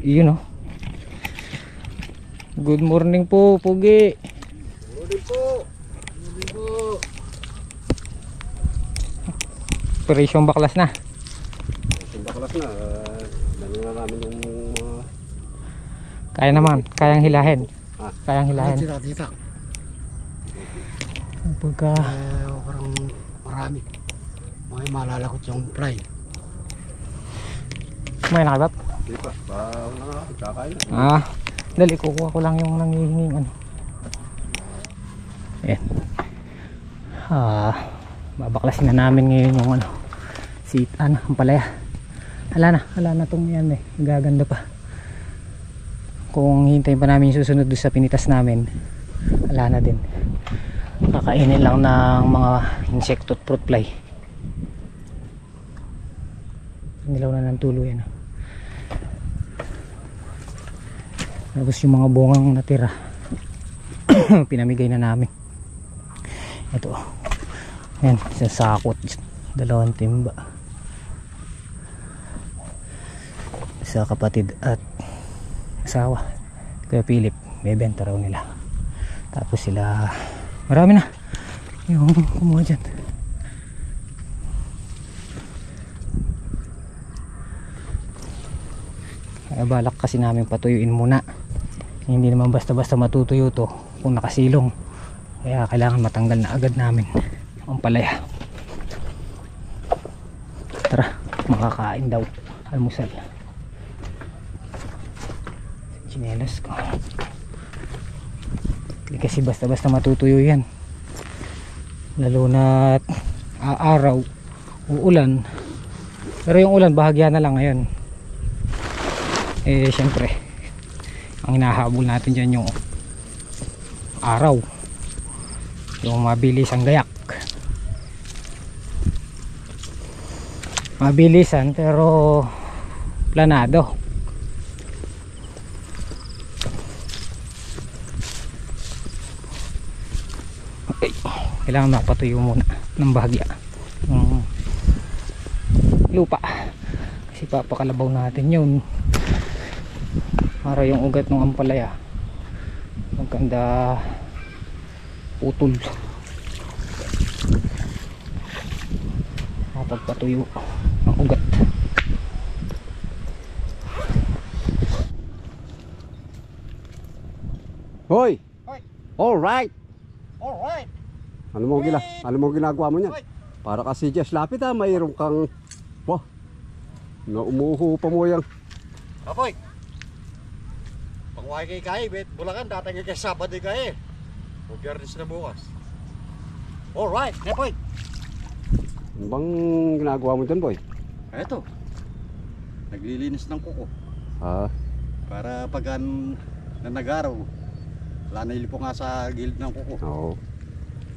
Iyon, oh. Good morning po, Pugi. Good morning po. Good morning po. Operation baklas na. Operation baklas na. Dali na namin yung mga... Kaya naman, kayang hilahin. Kayang hilahin. Tita. Pagka... Parang marami. May malalakot yung fly. May nakibap? Di pa. Baon na nga. Kakain na. Dali, kukuha ko lang yung nangihinging ano. Ayan. Babaklasin na namin ngayon yung ano. Ang palaya. Hala na itong yan eh. Gaganda pa. Kung hintayin pa namin yung susunod doon sa pinitas namin, hala na din. Kakainin lang ng mga insekto at fruit fly. Nilaw na ng tulo yan. Tapos yung mga bungang natira pinamigay na namin. Ito. Yan, isang sakot. 2 timba. Sa kapatid at asawa. Kaya Philip, may benta raw nila. Tapos sila, marami na yung kumuha dyan. Kaya balak kasi namin patuyuin muna. Hindi naman basta-basta matutuyo to kung nakasilong. Kaya kailangan matanggal na agad namin ang palaya. Tara, makakain daw. Almusal. Chinelas ko. Kasi basta-basta matutuyo yan. Lalo na araw, uulan. Pero yung ulan bahagya na lang ngayon. Eh syempre, ang hinahabol natin dyan yung araw. Yung mabilis ang gayak. Mabilisan pero planado. Okay. Kailangan mapatuyo muna ng bahagya yung lupa kasi papakalabaw natin yun para yung ugat ng ampalaya maganda utol mapagpatuyo ang ugat. Hoy! Hoy! Alright! Alright! Ano mo ginagawa mo niyan? Para kasi just lapit mayroon kang na umuho pa mo yang. Apoy! Pangwahay kay Kai, bet Bulacan, datang kay Sabado kay. Biyernes na bukas. Alright, Nepoy! Ano bang ginagawa mo dyan, boy? Eto, naglilinis ng kuko. Para pag nag-araw, wala na ilipo nga sa gilid ng kuko. Oo.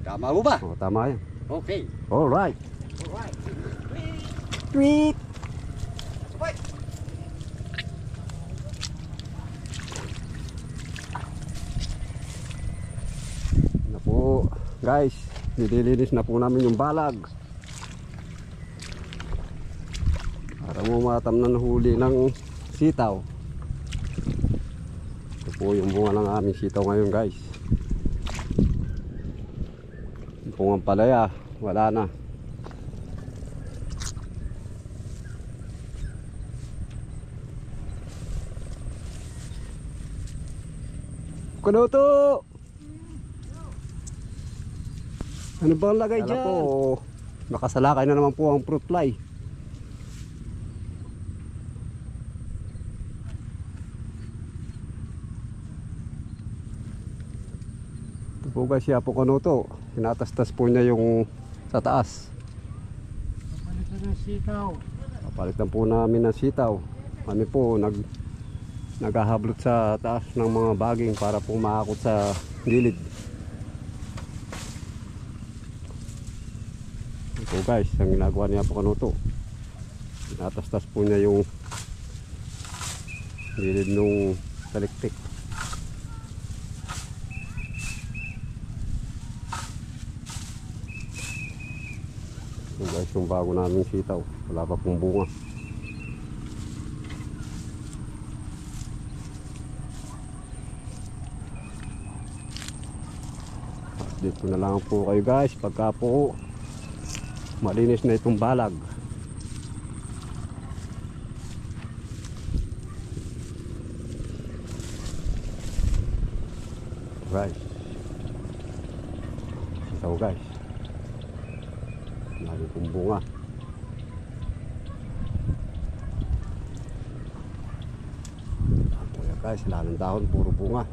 Tama mo ba? Oo, tama yan. Okay. Alright. Alright. Tweet! Apoy! Na po, guys, nililinis na po namin yung balag. Para mo matamnan huli ng sitaw. Ito po yung bunga ng aming sitaw ngayon, guys. Yung bungang palaya, wala na. Kunuto! Ano ba ang lagay dyan? Po, nakasalakay na naman po ang fruit fly. Ito po guys, siya po kunuto. Tinatastas po niya yung sa taas. Papalitan ng sitaw. Papalitan po namin ng sitaw. Kami po naghahablot sa taas ng mga baging para po maakot sa gilid. Ito guys, ang ginagawa niya po kanuto. Tinatastas po niya yung gilid ng taliktik. Ito guys, yung bago namin sitaw. Wala pa pong bunga. update ko na lang po kayo guys pagka po malinis na itong balag. Guys, so guys, lagi pong bunga. Kaya guys, lalang dahon, puro bunga.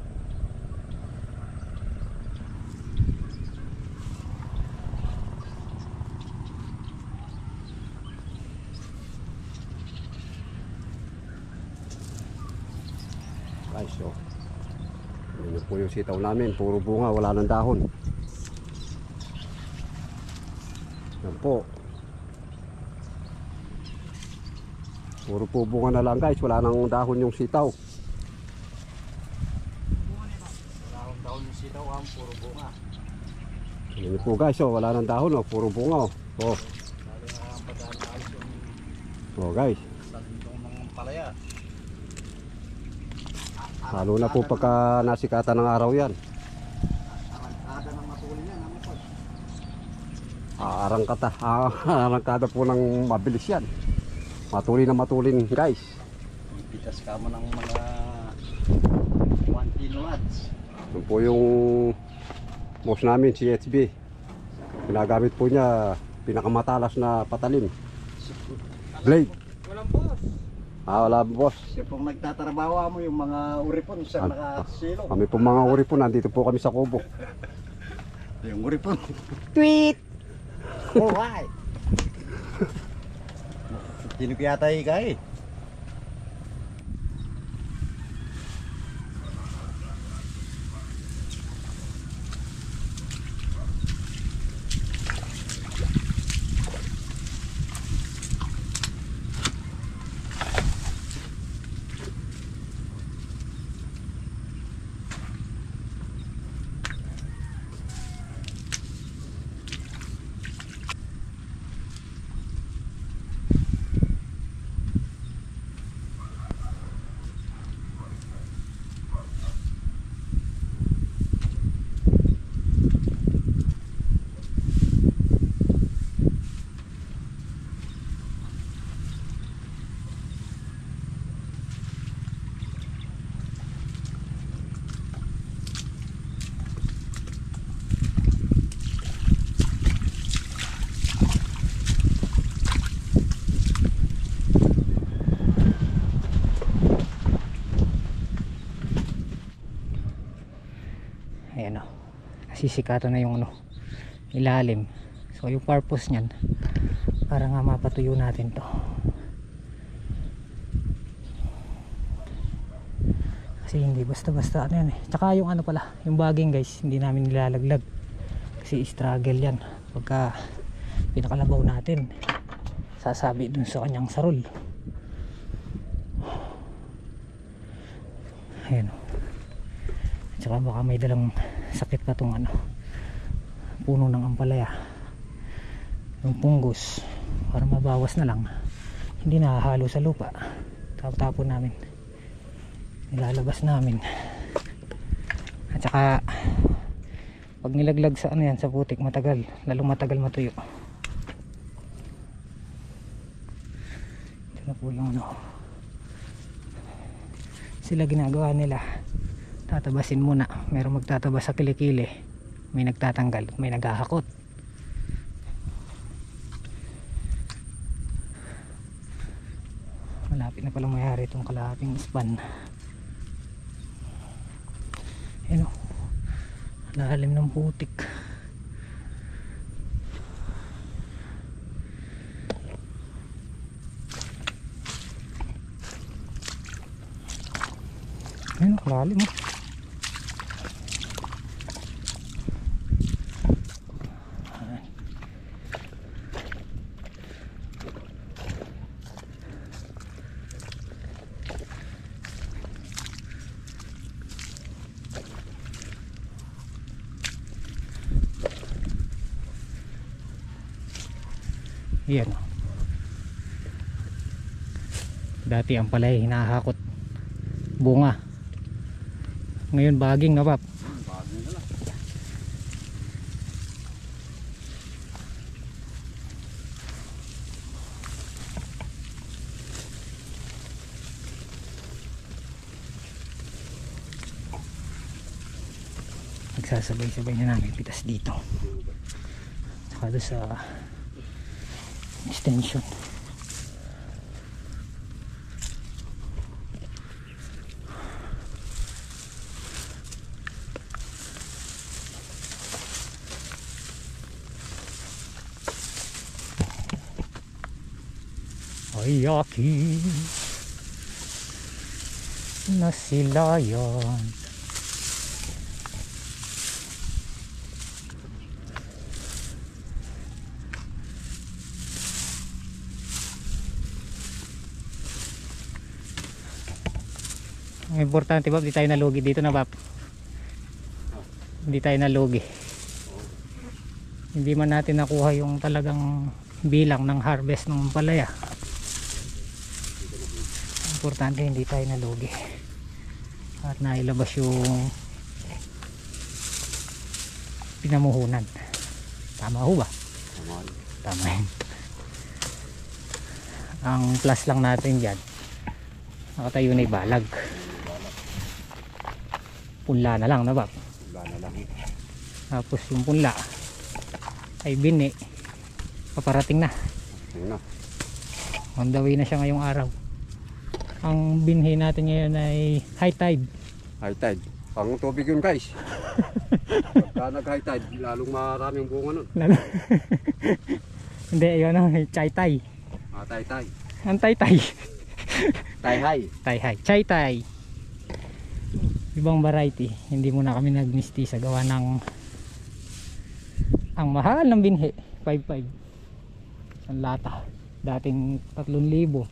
Guys, so yun po yung sitaw namin, puro bunga, wala nang dahon. Yan po, puro po bunga na lang guys, wala nang dahon yung sitaw. Wala akong dahon yung sitaw, puro bunga. Yan po guys, oh, wala nang dahon, oh, puro bunga. Oh, Lalo na ang pag-aanaayos yung oh guys, tagitong ng palaya. lalo na po pagka nasikatan ng araw yan. Arangkada ng matuli yan, ano po? Arangkada po ng mabilis yan. Matuli na matulin guys. Ipitas ka mo ng mga 1 kilowatts. Yun po yung mouse namin, CHB. Ginagamit po niya pinakamatalas na patalim. Blade. Walang boss. Wala boss. Siya pong nagtatrabaho mo yung mga uripon sa nakasilong. Kami po mga uri po, nandito po kami sa kubo. Yung uripon. Tweet! Oh, why? Tinupiyatay ka eh. Ayan o, nasisikatan na yung ilalim. So yung purpose nyan, para nga mapatuyo natin to. Kasi hindi basta-basta ano yan eh. Tsaka yung pala, yung bagging guys, hindi namin nilalaglag. Kasi struggle yan. Pagka pinakalabaw natin, sasabi dun sa kanyang sarol. Ayan o. Tsaka baka may dalang sakit pa tong puno ng ampalaya, yung punggos, para mabawas na lang, hindi nahahalo sa lupa. Tapon namin, nilalabas namin. At saka pag nilaglag sa yan, sa putik, matagal, lalong matagal matuyo. Ito na po yung sila ginagawa nila. Tatabasin muna, merong magtatabas sa kilikili, may nagtatanggal, may naghahakot. Malapit na palang mayari itong kalahating span. Ayun o, lalim ng putik. Ayun o, lalim o. Yan. Dati ang palay hinahakot bunga. Ngayon baging na pap. Baging na lang. Pinagsasabay-sabay na namin pitas dito. Saka doon sa extension. Ay akin nasilayan. Ang importante, Bab, di tayo nalugi dito na, Bab. Hindi tayo nalugi. Hindi man natin nakuha yung talagang bilang ng harvest ng palaya. Importante hindi tayo nalugi at nailabas yung pinamuhunan. Tama ho ba? Tama yun. Ang plus lang natin dyan, nakatayo na ibalag. Punla na lang, na ba? Punla na lang. Tapos yung punla ay bini, paparating na. On the way na siya ngayong araw. Ang binhi natin ngayon ay high tide. High tide. Pang tubig yun, guys. Pagka nag-high tide, lalong maraming bunga nun. Hindi, yun o, chai tai. Tay-tay. Ang tai tai. Tay-hay. Tai hai. Chai tai. Ibang variety. Hindi muna kami nagmisti sa gawa ng ang mahal ng binhi. 5.5 ang lata. Dating 3,000.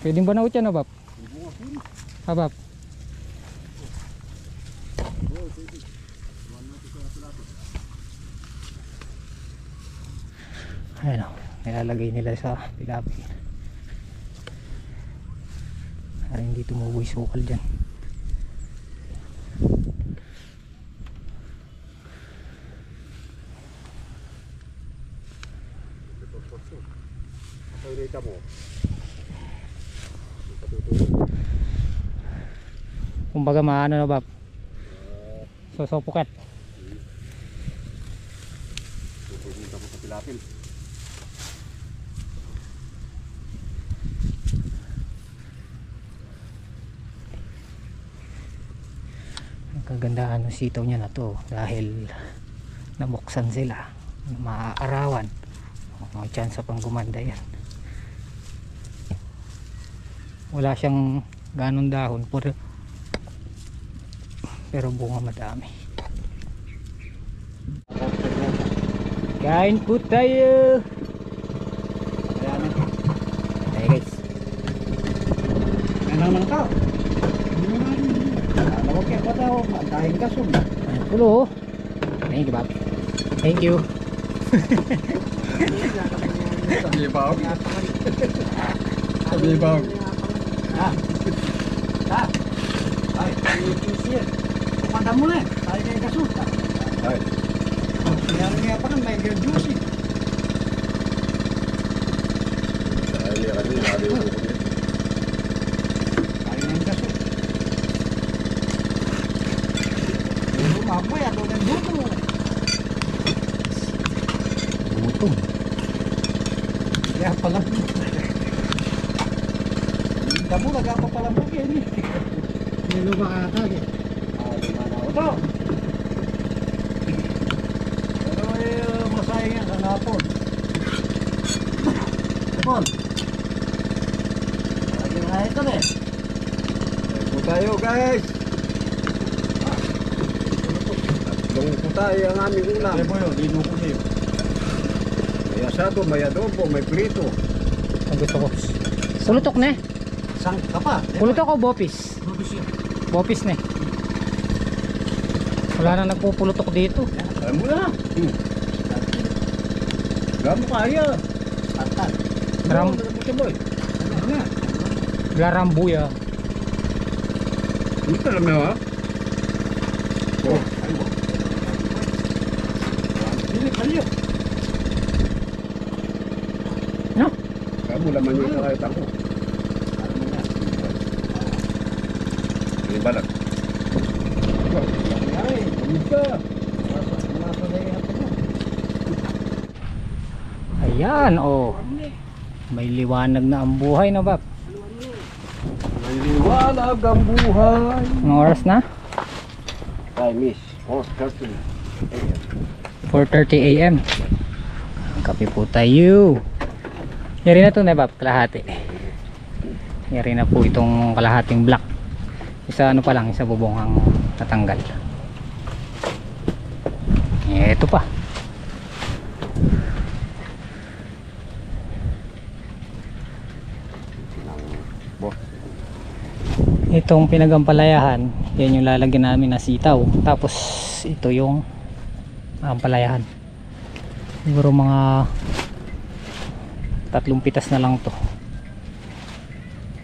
Pwedeng ba na utyan, Abab? Abab. Ayan o, nilalagay nila sa tilapia para hindi tumubo yung sukal dyan. Kumbaga maano na, Bab, sosopukat. Pupunta mo sa tilapil. Ang kagandahan ng sitaw niya na to dahil nabuksan sila, maaarawan, may chance pang gumanda yan. Wala siyang ganong dahon pero bunga madami. Kain po tayo. Ayan guys. Ano naman ka? Lawag kaya pa daw, dahil kasong. Ayan pulo. Thank you, Bob. Thank you. Sabibaw. Sabibaw. Ay, siya. Kumanda mo na eh. Tayo kayo kasuta. Ay. Nga pa kan may juicy. Ay, kasi lalo yung Tayo kayo kasuta. Maboy ako ng buto. Butong. Kaya pala. Damo nagpapalam po yan eh. Nilo ba ata eh? Ito. Pero masayang yan sa napon. Napon. Lagi na ito eh. po tayo, guys. Tatlong po tayo ang aming ulam. Ano po yun? Dino ko sa'yo. May asado, may adobo, may prito. Ang gusto ko. Pulutok na eh. Sang ka pa. Pulutok o bopis? Rubis yun. Bopis na eh. Wala na nagpupulutok dito. Alam mo na. Gamo kaya. Tantan. Ram, Boy. Ano na? Larambuya. Hindi ka alam na ha? Oh. Dili kalyo. No? Gamo lang laman yung nakakita ko. Ini balak. Ayan, oh. May liwanag na ang buhay na, Bab. May liwanag ang buhay. Anong oras na? Time is 4:30 AM. 4:30 AM. Kape po tayo. Yari na ito na, Bab, kalahati. Yari na po itong kalahating block. Isa ano pa lang, isa bubong ang natanggal. Ito pa. Itong pinagampalayahan, yan yung lalagyan namin na sitaw. Tapos ito yung ampalayahan. Siguro mga 3 pitas na lang to.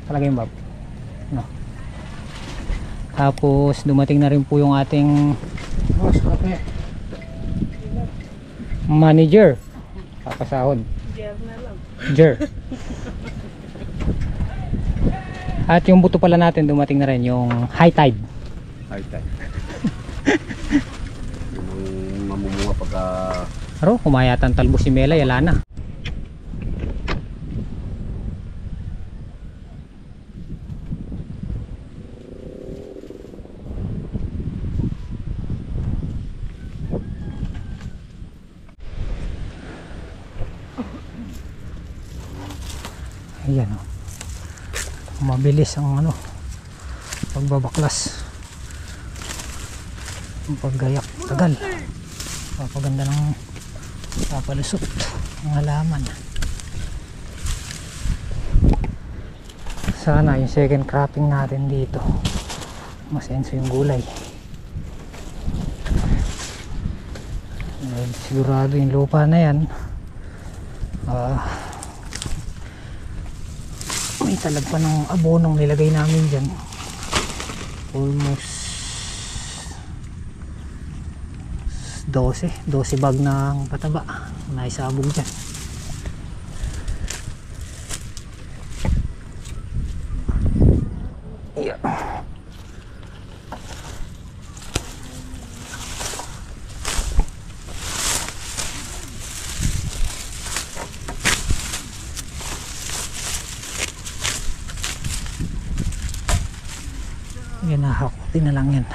Talaga yung, Bab, no. Tapos dumating na rin po yung ating manager, papasahod. Jer. At yung buto pala natin, dumating na rin yung high tide. High tide. Yung mamumunga pagka... Pero kumayatan talbo si Mela, yala na. Ayan, oh. Mabilis ang ano, pagbabaklas, ang paggayak, tagal, papaganda ng papalusot ang halaman. Sana yung second cropping natin dito masenso yung gulay. Sigurado yung lupa na yan may talag pa ng abonong nilagay namin dyan. Almost 12 bag ng pataba naisabog dyan. Yeah. Yan, nahakutin na lang yan.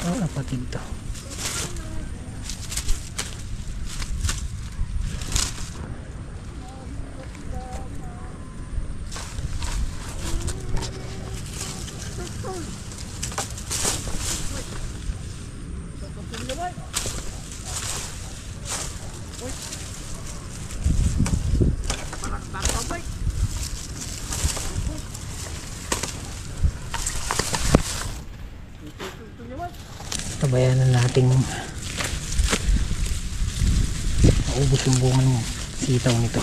Napatid to. Tabayan na natin maubos yung bunga ng sitaw nito.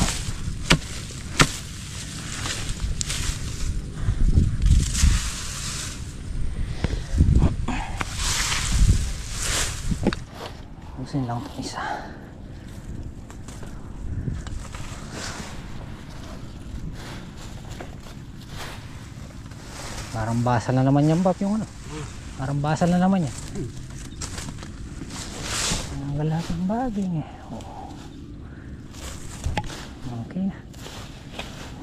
Ubusin lang itong isa. Parang basal na naman yan, Bap, yung ano. Parang basal na naman yan. Ang lahat ng baging eh. Oh. Okay na.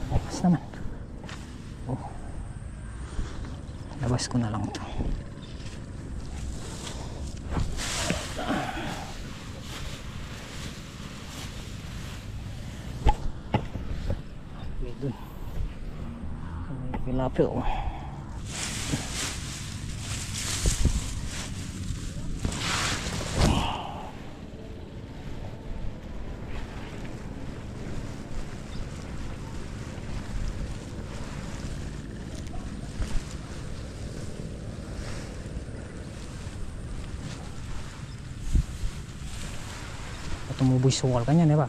Labas naman. Oh. Labas ko na lang ito. Okay, dun. May pilapil. Tumuboy suwal ka niyan, diba?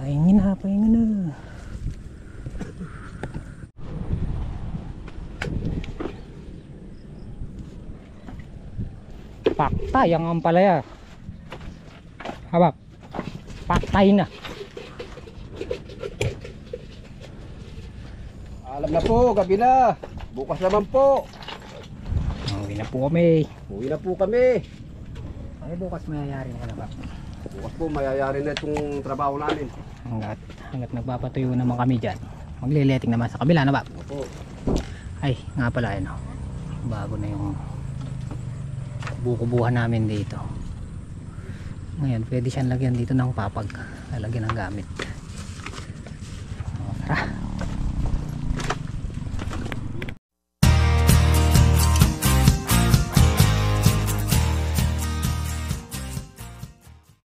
Pahingin na, pahingin na. Paktay ang ampalaya. Habak. Paktay na. Alam na po, gabi na. Bukas naman po. Uwi na po kami. Uwi na po kami. Ay, bukas mayayari na ba? Bukas po mayayari na itong trabaho namin. Hanggat nagpapatuyo naman kami dyan. Maglileting naman sa kabila na ba? Opo. Ay, nga pala ano. Bago na yung bukubuhan namin dito. Ngayon, pwede siyang lagyan dito ng papag. Lalagyan ng gamit. O, tara.